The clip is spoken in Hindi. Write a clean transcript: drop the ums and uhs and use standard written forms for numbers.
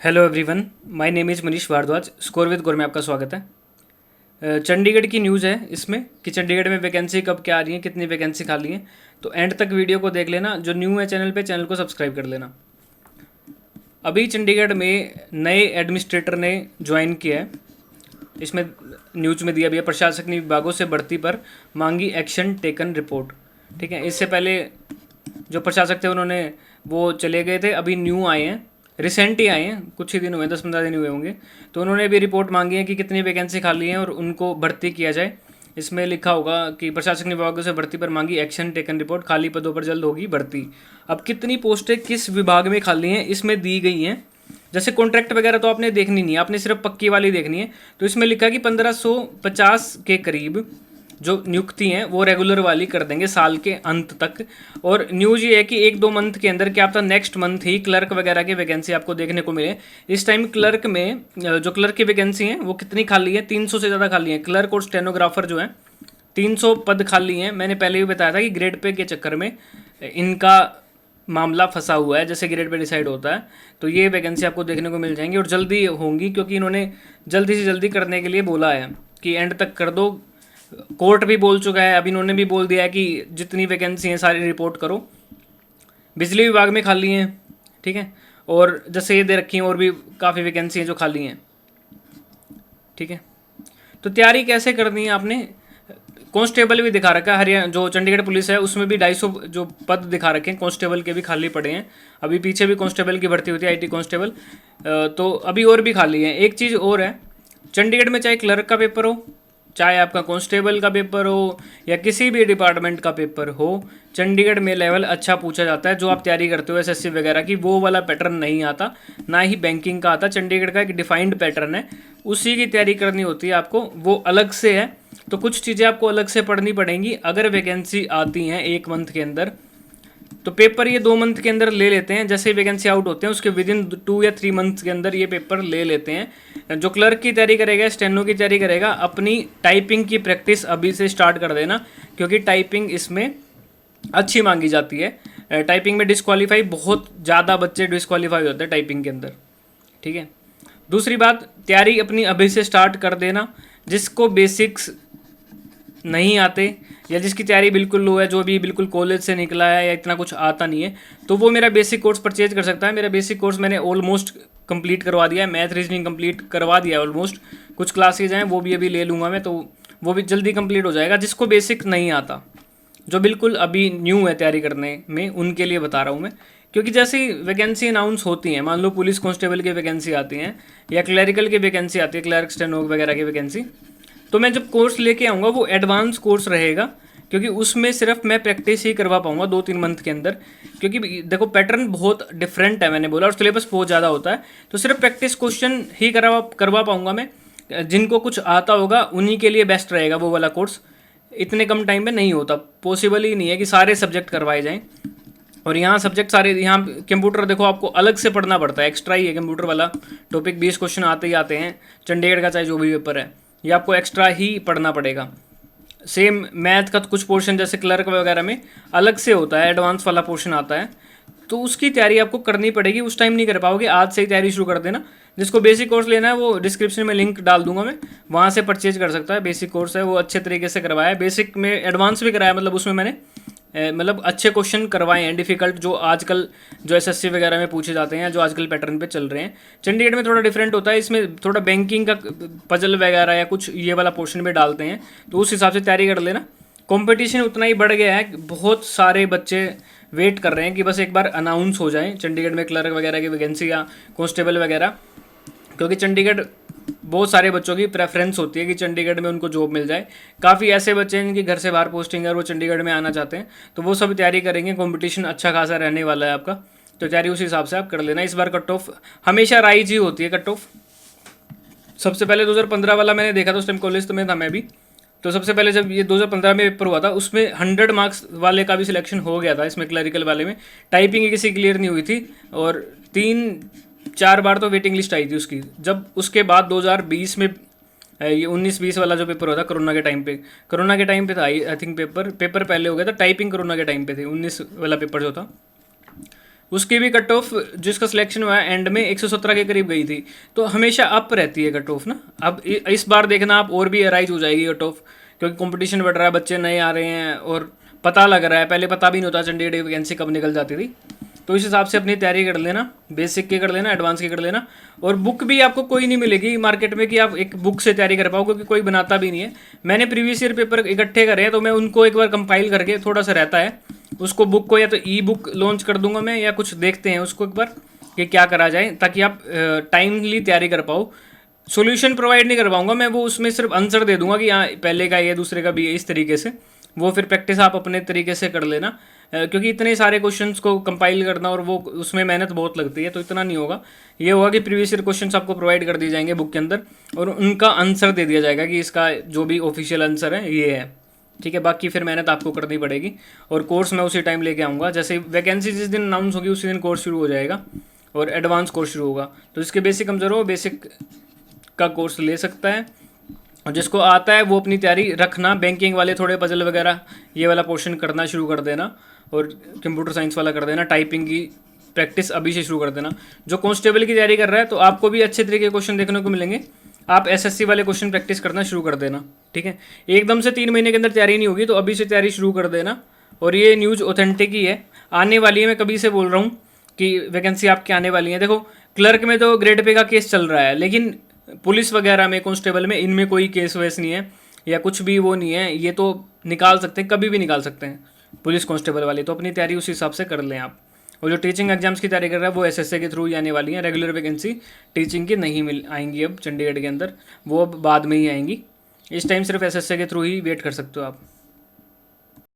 Hello everyone, my name is Manish Bhardwaj. Score with गोर में आपका स्वागत है। चंडीगढ़ की न्यूज़ है इसमें कि चंडीगढ़ में वैकेंसी कब क्या आ रही है, कितनी वैकेंसी खाली है। तो एंड तक वीडियो को देख लेना। जो न्यू है चैनल पे, चैनल को सब्सक्राइब कर लेना। अभी चंडीगढ़ में नए एडमिनिस्ट्रेटर ने ज्वाइन किया है। इसमें न्यूज़ में दिया भी है, प्रशासनिक विभागों से भर्ती पर मांगी एक्शन टेकन रिपोर्ट। ठीक है, इससे पहले जो प्रशासक थे उन्होंने वो चले गए थे, अभी न्यू आए हैं, रिसेंट ही आए हैं, कुछ ही दिन हुए, 10-15 दिन हुए होंगे। तो उन्होंने भी रिपोर्ट मांगी है कि कितनी वैकेंसी खाली है और उनको भर्ती किया जाए। इसमें लिखा होगा कि प्रशासनिक विभागों से भर्ती पर मांगी एक्शन टेकन रिपोर्ट, खाली पदों पर जल्द होगी भर्ती। अब कितनी पोस्टें किस विभाग में खाली हैं इसमें दी गई हैं। जैसे कॉन्ट्रैक्ट वगैरह तो आपने देखनी नहीं है, आपने सिर्फ पक्की वाली देखनी है। तो इसमें लिखा है कि 1550 के करीब जो नियुक्ति हैं वो रेगुलर वाली कर देंगे साल के अंत तक। और न्यूज़ ये है कि 1-2 मंथ के अंदर, क्या पता नेक्स्ट मंथ ही क्लर्क वगैरह की वैकेंसी आपको देखने को मिले। इस टाइम क्लर्क में जो क्लर्क की वैकेंसी है वो कितनी खाली है, 300 से ज़्यादा खाली है। क्लर्क और स्टेनोग्राफर जो है 300 पद खाली हैं। मैंने पहले भी बताया था कि ग्रेड पे के चक्कर में इनका मामला फंसा हुआ है, जैसे ग्रेड पे डिसाइड होता है। तो ये वैकेंसी आपको देखने को मिल जाएंगी और जल्दी होंगी, क्योंकि इन्होंने जल्दी से जल्दी करने के लिए बोला है कि एंड तक कर दो। कोर्ट भी बोल चुका है, अब इन्होंने भी बोल दिया है कि जितनी वैकेंसी हैं सारी रिपोर्ट करो। बिजली विभाग में खाली हैं, ठीक है, और जैसे ये दे रखी हैं और भी काफ़ी वैकेंसी हैं जो खाली हैं, ठीक है। तो तैयारी कैसे करनी है आपने, कांस्टेबल भी दिखा रखा है। हरियाणा जो चंडीगढ़ पुलिस है उसमें भी 250 जो पद दिखा रखे हैं, कांस्टेबल के भी खाली पड़े हैं। अभी पीछे भी कांस्टेबल की भर्ती होती है, आईटी कांस्टेबल। तो अभी और भी खाली है। एक चीज़ और है, चंडीगढ़ में चाहे क्लर्क का पेपर हो, चाहे आपका कांस्टेबल का पेपर हो, या किसी भी डिपार्टमेंट का पेपर हो, चंडीगढ़ में लेवल अच्छा पूछा जाता है। जो आप तैयारी करते हो एसएससी वगैरह की, वो वाला पैटर्न नहीं आता, ना ही बैंकिंग का आता। चंडीगढ़ का एक डिफाइंड पैटर्न है, उसी की तैयारी करनी होती है आपको, वो अलग से है। तो कुछ चीज़ें आपको अलग से पढ़नी पड़ेंगी। अगर वैकेंसी आती हैं 1 मंथ के अंदर, तो पेपर ये 2 मंथ के अंदर ले लेते हैं। जैसे वैकेंसी आउट होते हैं उसके विदिन 2 या 3 मंथ्स के अंदर ये पेपर ले लेते हैं। जो क्लर्क की तैयारी करेगा, स्टेनो की तैयारी करेगा, अपनी टाइपिंग की प्रैक्टिस अभी से स्टार्ट कर देना, क्योंकि टाइपिंग इसमें अच्छी मांगी जाती है। टाइपिंग में डिस्क्वालीफाई बहुत ज़्यादा बच्चे डिस्क्वालीफाई होते हैं टाइपिंग के अंदर, ठीक है। दूसरी बात, तैयारी अपनी अभी से स्टार्ट कर देना। जिसको बेसिक्स नहीं आते या जिसकी तैयारी बिल्कुल लो है, जो भी बिल्कुल कॉलेज से निकला है या इतना कुछ आता नहीं है, तो वो मेरा बेसिक कोर्स परचेज कर सकता है। मेरा बेसिक कोर्स मैंने ऑलमोस्ट कंप्लीट करवा दिया है, मैथ रीजनिंग कंप्लीट करवा दिया है ऑलमोस्ट। कुछ क्लासेज हैं वो भी अभी ले लूँगा मैं, तो वो भी जल्दी कंप्लीट हो जाएगा। जिसको बेसिक नहीं आता, जो बिल्कुल अभी न्यू है तैयारी करने में, उनके लिए बता रहा हूँ मैं। क्योंकि जैसे ही वैकेंसी अनाउंस होती हैं, मान लो पुलिस कांस्टेबल की वैकेंसी आती हैं या क्लरिकल की वैकेंसी आती है, क्लर्क स्टेनो वगैरह की वैकेंसी, तो मैं जब कोर्स लेके आऊँगा वो एडवांस कोर्स रहेगा, क्योंकि उसमें सिर्फ मैं प्रैक्टिस ही करवा पाऊँगा 2-3 मंथ के अंदर। क्योंकि देखो पैटर्न बहुत डिफरेंट है, मैंने बोला, और सिलेबस बहुत ज़्यादा होता है। तो सिर्फ प्रैक्टिस क्वेश्चन ही करवा पाऊँगा मैं। जिनको कुछ आता होगा उन्हीं के लिए बेस्ट रहेगा वो वाला कोर्स। इतने कम टाइम में नहीं होता, पॉसिबल ही नहीं है कि सारे सब्जेक्ट करवाए जाएँ। और यहाँ सब्जेक्ट सारे, यहाँ कंप्यूटर देखो आपको अलग से पढ़ना पड़ता है, एक्स्ट्रा ही है कंप्यूटर वाला टॉपिक। 20 क्वेश्चन आते ही आते हैं चंडीगढ़ का, चाहे जो भी पेपर है, ये आपको एक्स्ट्रा ही पढ़ना पड़ेगा। सेम मैथ का तो कुछ पोर्शन जैसे क्लर्क वगैरह में अलग से होता है, एडवांस वाला पोर्शन आता है, तो उसकी तैयारी आपको करनी पड़ेगी। उस टाइम नहीं कर पाओगे, आज से ही तैयारी शुरू कर देना। जिसको बेसिक कोर्स लेना है वो डिस्क्रिप्शन में लिंक डाल दूंगा मैं, वहाँ से परचेज कर सकता है। बेसिक कोर्स है वो अच्छे तरीके से करवाया है, बेसिक में एडवांस भी कराया, मतलब उसमें मैंने मतलब अच्छे क्वेश्चन करवाए हैं, डिफ़िकल्ट जो आजकल जो एसएससी वगैरह में पूछे जाते हैं, जो आजकल पैटर्न पे चल रहे हैं। चंडीगढ़ में थोड़ा डिफरेंट होता है, इसमें थोड़ा बैंकिंग का पजल वगैरह या कुछ ये वाला पोर्शन में डालते हैं, तो उस हिसाब से तैयारी कर लेना। कंपटीशन उतना ही बढ़ गया है, बहुत सारे बच्चे वेट कर रहे हैं कि बस एक बार अनाउंस हो जाए चंडीगढ़ में क्लर्क वगैरह की वैकेंसी या कांस्टेबल वगैरह। क्योंकि चंडीगढ़ बहुत सारे बच्चों की प्रेफरेंस होती है कि चंडीगढ़ में उनको जॉब मिल जाए। काफ़ी ऐसे बच्चे हैं जिनकी घर से बाहर पोस्टिंग है और वो चंडीगढ़ में आना चाहते हैं, तो वो सब तैयारी करेंगे। कंपटीशन अच्छा खासा रहने वाला है आपका, तो तैयारी उस हिसाब से आप कर लेना। इस बार कट ऑफ हमेशा राइज ही होती है कट ऑफ। सबसे पहले 2015 वाला मैंने देखा था, उस टाइम कॉलेज तो में था मैं भी। तो सबसे पहले जब ये 2015 में पेपर हुआ था, उसमें 100 मार्क्स वाले का भी सिलेक्शन हो गया था। इसमें क्लरिकल वाले में टाइपिंग किसी क्लियर नहीं हुई थी, और 3-4 बार तो वेटिंग लिस्ट आई थी उसकी। जब उसके बाद 2020 में ये 19-20 वाला जो पेपर होता, कोरोना के टाइम पे था आई थिंक। पेपर पहले हो गया था, टाइपिंग कोरोना के टाइम पे थी, 19 वाला पेपर जो था उसकी भी कट ऑफ जिसका सिलेक्शन हुआ है एंड में 117 के करीब गई थी। तो हमेशा अप रहती है कट ऑफ ना। अब इस बार देखना आप और भी राइज हो जाएगी कट ऑफ, क्योंकि कंपटीशन बढ़ रहा है, बच्चे नए आ रहे हैं और पता लग रहा है, पहले पता भी नहीं होता चंडीगढ़ की वैकेंसी कब निकल जाती थी। तो इस हिसाब से अपनी तैयारी कर लेना, बेसिक की कर लेना, एडवांस की कर लेना। और बुक भी आपको कोई नहीं मिलेगी मार्केट में कि आप एक बुक से तैयारी कर पाओ, क्योंकि कोई बनाता भी नहीं है। मैंने प्रीवियस ईयर पेपर इकट्ठे करे हैं, तो मैं उनको एक बार कंपाइल करके, थोड़ा सा रहता है उसको, बुक को या तो ई बुक लॉन्च कर दूंगा मैं, या कुछ देखते हैं उसको एक बार कि क्या करा जाए, ताकि आप टाइमली तैयारी कर पाओ। सॉल्यूशन प्रोवाइड नहीं कर पाऊंगा मैं, वो उसमें सिर्फ आंसर दे दूंगा कि हाँ पहले का ये, दूसरे का भी है, इस तरीके से। वो फिर प्रैक्टिस आप अपने तरीके से कर लेना, क्योंकि इतने सारे क्वेश्चंस को कंपाइल करना और वो उसमें मेहनत बहुत लगती है, तो इतना नहीं होगा। ये होगा कि प्रीवियस ईयर क्वेश्चंस आपको प्रोवाइड कर दिए जाएंगे बुक के अंदर, और उनका आंसर दे दिया जाएगा कि इसका जो भी ऑफिशियल आंसर है ये है, ठीक है। बाकी फिर मेहनत आपको करनी पड़ेगी, और कोर्स मैं उसी टाइम लेके आऊँगा, जैसे वैकेंसी जिस दिन अनाउंस होगी उसी दिन कोर्स शुरू हो जाएगा, और एडवांस कोर्स शुरू होगा। तो इसके बेसिक कमजोर हो, बेसिक का कोर्स ले सकता है, और जिसको आता है वो अपनी तैयारी रखना। बैंकिंग वाले थोड़े पजल वगैरह ये वाला पोर्शन करना शुरू कर देना, और कंप्यूटर साइंस वाला कर देना। टाइपिंग की प्रैक्टिस अभी से शुरू कर देना। जो कांस्टेबल की तैयारी कर रहा है तो आपको भी अच्छे तरीके के क्वेश्चन देखने को मिलेंगे, आप एसएससी वाले क्वेश्चन प्रैक्टिस करना शुरू कर देना, ठीक है। एकदम से 3 महीने के अंदर तैयारी नहीं होगी, तो अभी से तैयारी शुरू कर देना। और ये न्यूज़ ऑथेंटिक ही है, आने वाली है, मैं कभी से बोल रहा हूँ कि वैकेंसी आपकी आने वाली है। देखो क्लर्क में तो ग्रेड पे का केस चल रहा है, लेकिन पुलिस वगैरह में, कांस्टेबल में, इनमें कोई केस वेस नहीं है या कुछ भी वो नहीं है। ये तो निकाल सकते हैं, कभी भी निकाल सकते हैं पुलिस कांस्टेबल वाले। तो अपनी तैयारी उस हिसाब से कर लें आप। और जो टीचिंग एग्जाम्स की तैयारी कर रहा है वो एसएससी के थ्रू ही आने वाली हैं। रेगुलर वैकेंसी टीचिंग की नहीं मिल आएंगी अब चंडीगढ़ के अंदर, वो अब बाद में ही आएंगी। इस टाइम सिर्फ एसएससी के थ्रू ही वेट कर सकते हो आप।